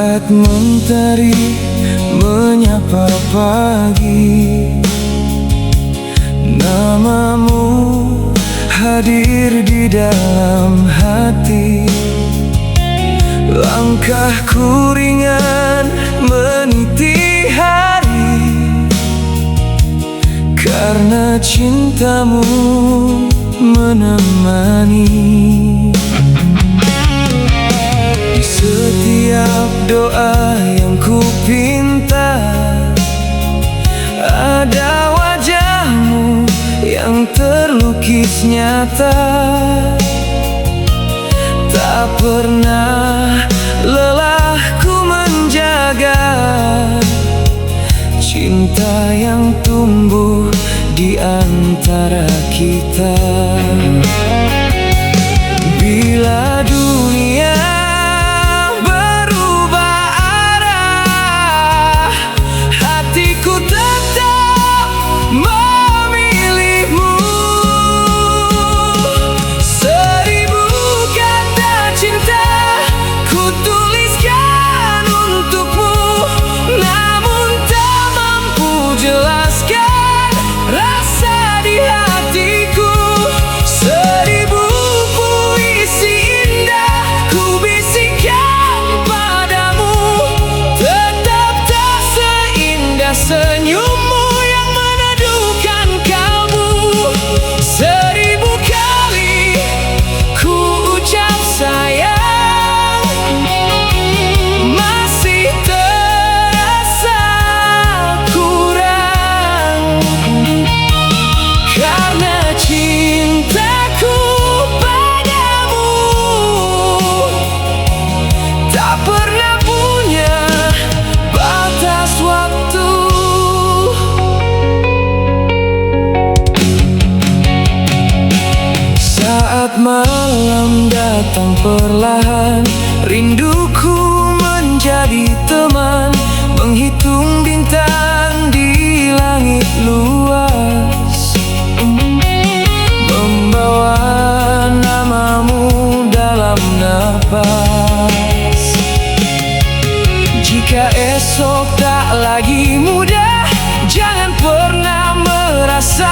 Saat mentari menyapa pagi, namamu hadir di dalam hati. Langkahku ringan meniti hari, karena cintamu menemani. Di setiap doa yang ku pinta, ada wajahmu yang terlukis nyata. Tak pernah lelah ku menjaga cinta yang tumbuh di antara kita. Bila dunia berubah arah, hatiku tetap memilihmu. Seribu kata cinta ku tuliskan untukmu, namun tak mampu jelaskan rasa di hatiku. Seribu puisi indah ku bisikan padamu, tetap tak seindah senyummu yang meneduhkan kalbu. Seribu kali ku ucap sayang, masih terasa kurang, karena cintaku padamu tak pernah punya batas waktu. Saat malam datang perlahan, rinduku menjadi teman, menghitung bintang di langit luas, membawa namamu dalam napas. Jika esok tak lagi mudah, jangan pernah merasa